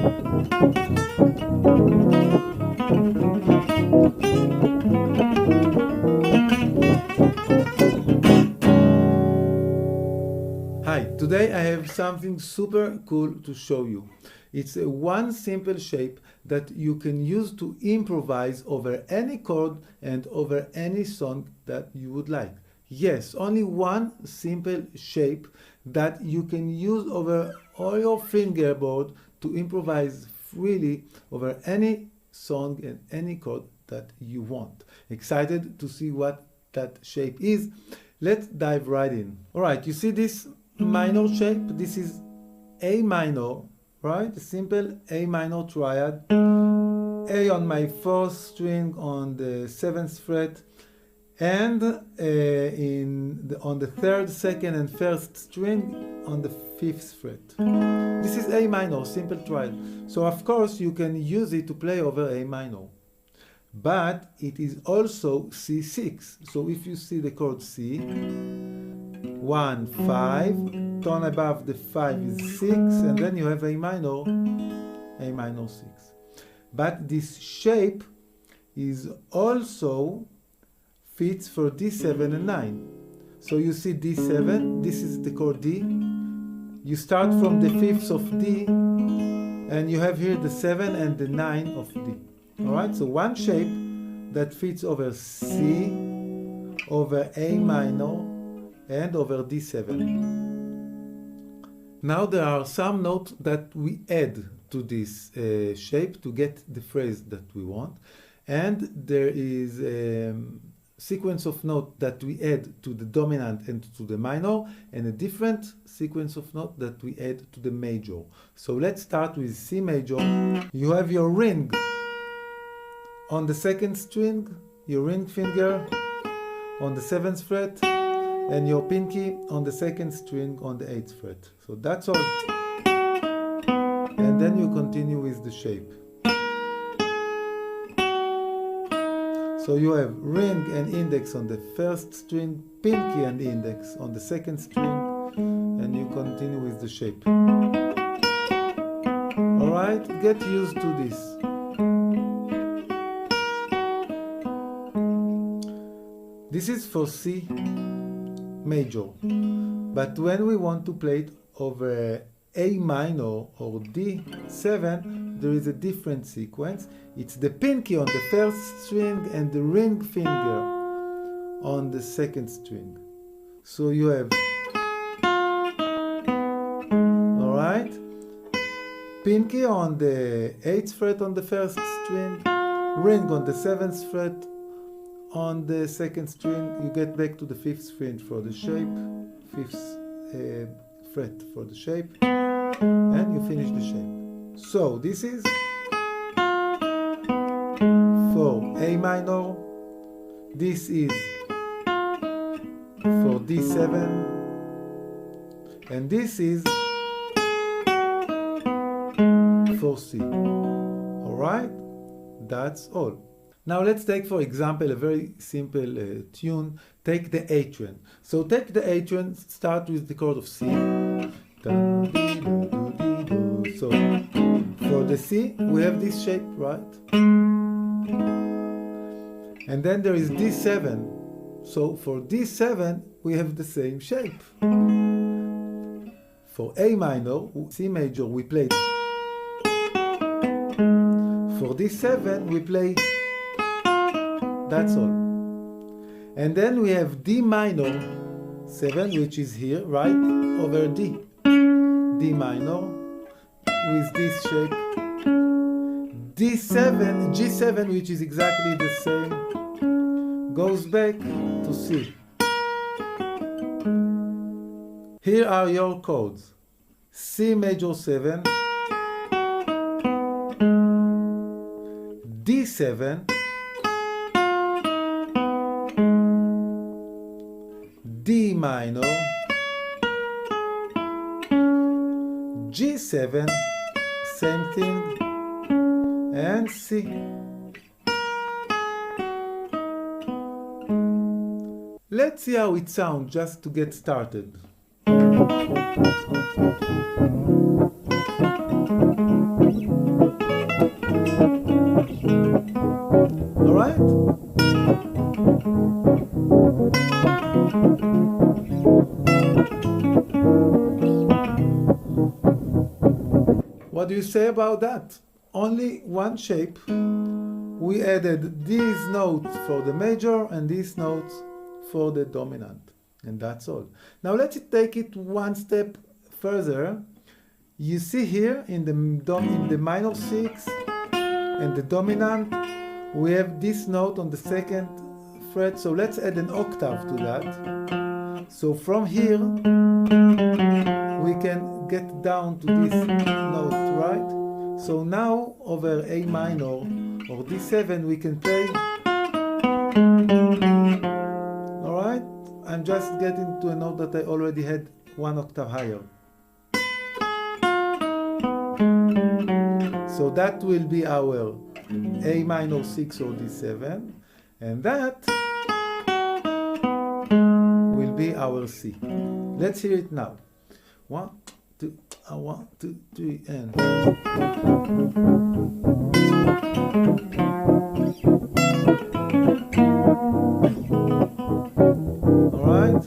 Hi, today I have something super cool to show you. It's one simple shape that you can use to improvise over any chord and over any song that you would like. Yes, only one simple shape that you can use over all your fingerboard to improvise freely over any song and any chord that you want. Excited to see what that shape is? Let's dive right in. All right, you see this minor shape? This is A minor, right? A simple A minor triad. A on my fourth string on the 7th fret, and on the 3rd, 2nd, and 1st string on the 5th fret. This is A minor, simple triad. So of course you can use it to play over A minor. But it is also C6. So if you see the chord C, 1, 5, tone above the 5 is 6, and then you have A minor 6. But this shape is also fits for D7 and 9. So you see D7, this is the chord D. You start from the 5th of D, and you have here the 7 and the 9 of D. Alright, so one shape that fits over C, over A minor, and over D7. Now there are some notes that we add to this shape to get the phrase that we want, and there is a sequence of notes that we add to the dominant and to the minor, and a different sequence of notes that we add to the major. So let's start with C major. You have your ring on the 2nd string, your ring finger on the 7th fret, and your pinky on the 2nd string on the 8th fret. So that's all. And then you continue with the shape. So you have ring and index on the 1st string, pinky and index on the 2nd string, and you continue with the shape. Alright, get used to this. This is for C major, but when we want to play it over A minor or D7, there is a different sequence. It's the pinky on the 1st string and the ring finger on the 2nd string. So you have, alright, pinky on the 8th fret on the 1st string, ring on the 7th fret on the 2nd string. You get back to the 5th string for the shape, 5th fret for the shape, and you finish the shape. So this is for A minor, this is for D7, and this is for C. Alright? That's all. Now let's take, for example, a very simple tune. Take the A-tune. So take the A-tune, start with the chord of C. So for the C, we have this shape, right? And then there is D7. So for D7, we have the same shape. For A minor, C major, we play. For D7, we play. That's all. And then we have D minor 7, which is here, right, over D. D minor with this shape. D7, G7, which is exactly the same, goes back to C. Here are your chords. C major 7, D7, D minor, G7, same thing, and C. Let's see how it sounds just to get started. What do you say about that? Only one shape. We added these notes for the major and these notes for the dominant. And that's all. Now let's take it one step further. You see here in the minor 6 and the dominant, we have this note on the 2nd fret. So let's add an octave to that. So from here, we can get down to this note, right? So now over A minor or D7, we can play. All right? I'm just getting to a note that I already had one octave higher. So that will be our A minor 6 or D7, and that will be our C. Let's hear it now. 1, 2, 1, 2, 3, and. All right.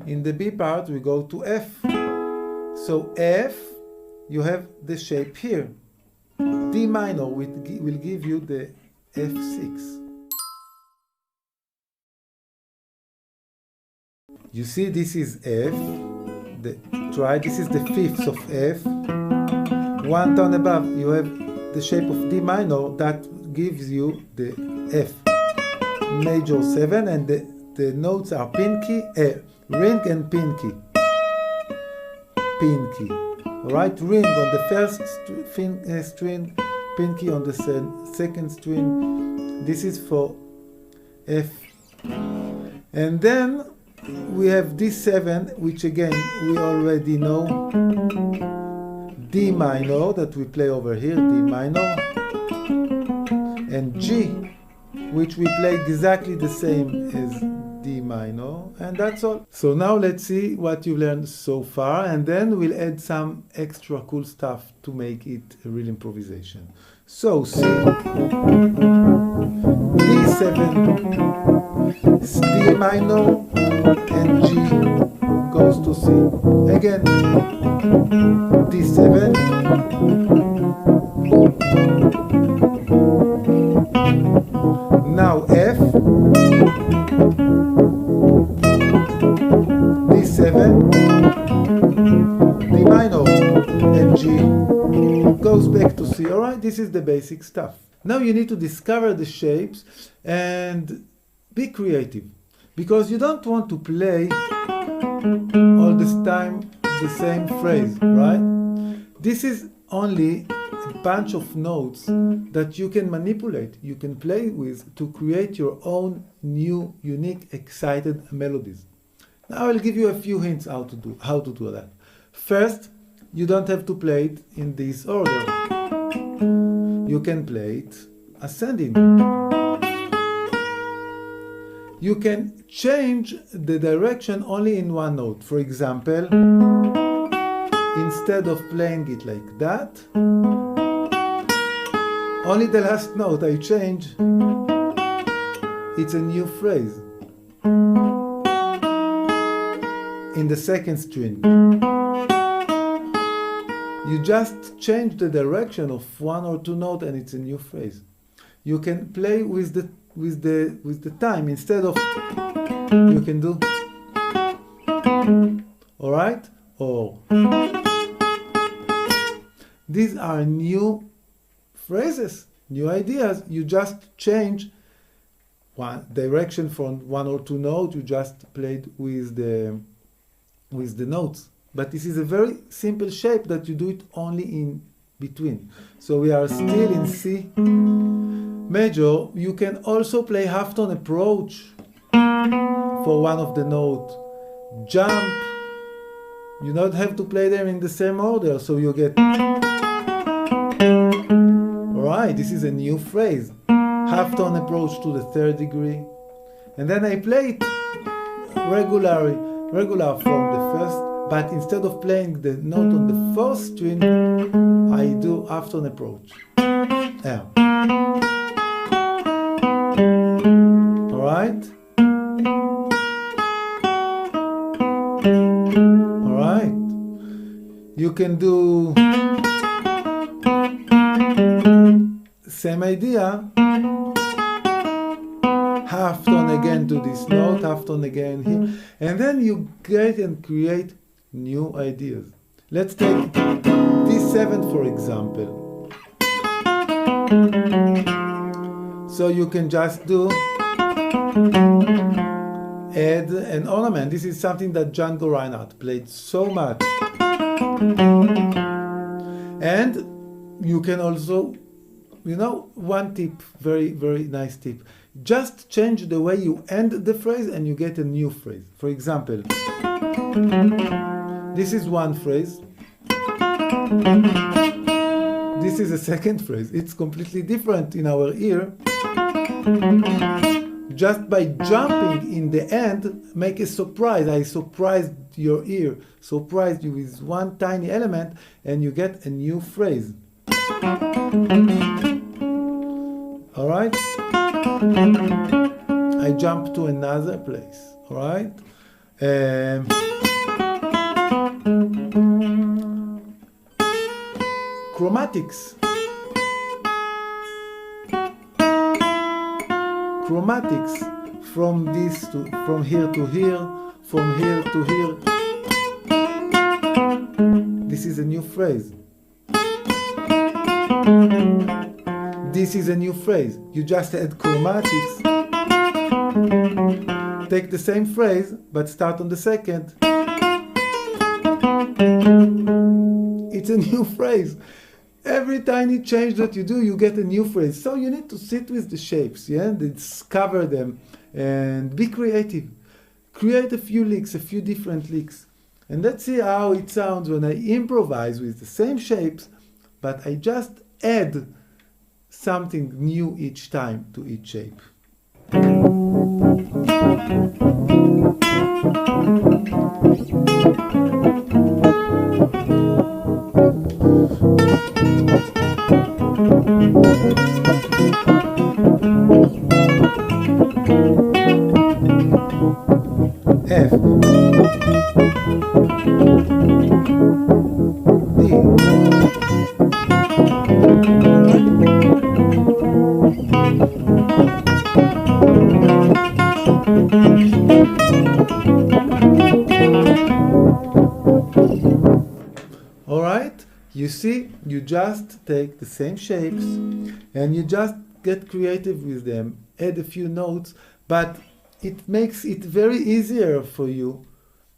In the B part, we go to F. So F, you have the shape here. D minor will give you the F6. You see, this is F. This is the 5th of F. One tone above, you have the shape of D minor that gives you the F major 7, and the notes are pinky, ring and pinky. Pinky. Right, ring on the first string, pinky on the second string. This is for F. And then we have D7, which again we already know. D minor that we play over here, D minor. And G, which we play exactly the same as D minor, and that's all. So now let's see what you learned so far, and then we'll add some extra cool stuff to make it a real improvisation. So C, D7, D minor, and G goes to C. Again, D7, now F, D7, D minor, and G goes back to C. Alright, this is the basic stuff. Now you need to discover the shapes and be creative, because you don't want to play all this time the same phrase, right? This is only a bunch of notes that you can manipulate, you can play with to create your own new, unique, excited melodies. Now I'll give you a few hints how to do that. First, you don't have to play it in this order. You can play it ascending. You can change the direction only in one note. For example, instead of playing it like that, only the last note I change, it's a new phrase. In the second string, you just change the direction of one or two notes and it's a new phrase. You can play with the time. Instead of, you can do, all right, or. These are new phrases, new ideas. You just change one direction from one or two notes. You just played with the notes. But this is a very simple shape that you do it only in between. So we are still in C major. You can also play half-tone approach for one of the notes. Jump. You don't have to play them in the same order, so you get. Alright, this is a new phrase. Half-tone approach to the third degree. And then I play it regular from the first, but instead of playing the note on the fourth string, I do half-tone approach. Yeah. right? All right. You can do same idea. Half tone again to this note, half tone again here, and then you get and create new ideas. Let's take this seventh for example. So you can just do add an ornament. This is something that Django Reinhardt played so much. And you can also, one tip, very, very nice tip. Just change the way you end the phrase and you get a new phrase. For example, this is one phrase. This is a second phrase. It's completely different in our ear. Just by jumping in the end, make a surprise. I surprised your ear, surprised you with one tiny element, and you get a new phrase. All right? I jump to another place. All right? Chromatics. Chromatics from here to here, from here to here. This is a new phrase. This is a new phrase. You just add chromatics. Take the same phrase, but start on the second. It's a new phrase. Every tiny change that you do, you get a new phrase. So you need to sit with the shapes, discover them, and be creative. Create a few licks, a few different licks. And let's see how it sounds when I improvise with the same shapes, but I just add something new each time to each shape. F, D, all right, you see, you just take the same shapes and you just get creative with them, add a few notes, but it makes it very easier for you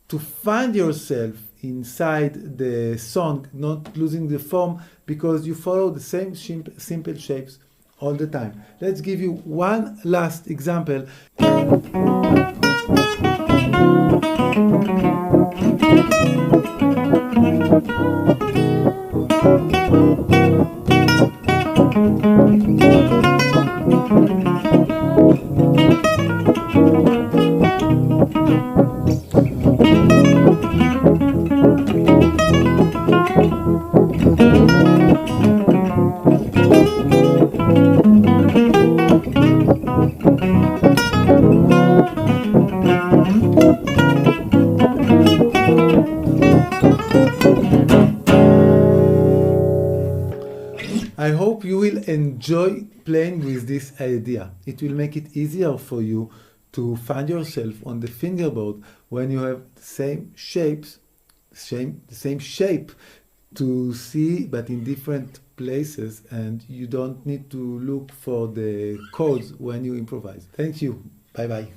to find yourself inside the song, not losing the form, because you follow the same simple shapes all the time. Let's give you one last example. I hope you will enjoy playing with this idea. It will make it easier for you to find yourself on the fingerboard when you have the same shapes, the same shape to see, but in different places, and you don't need to look for the codes when you improvise. Thank you. Bye bye.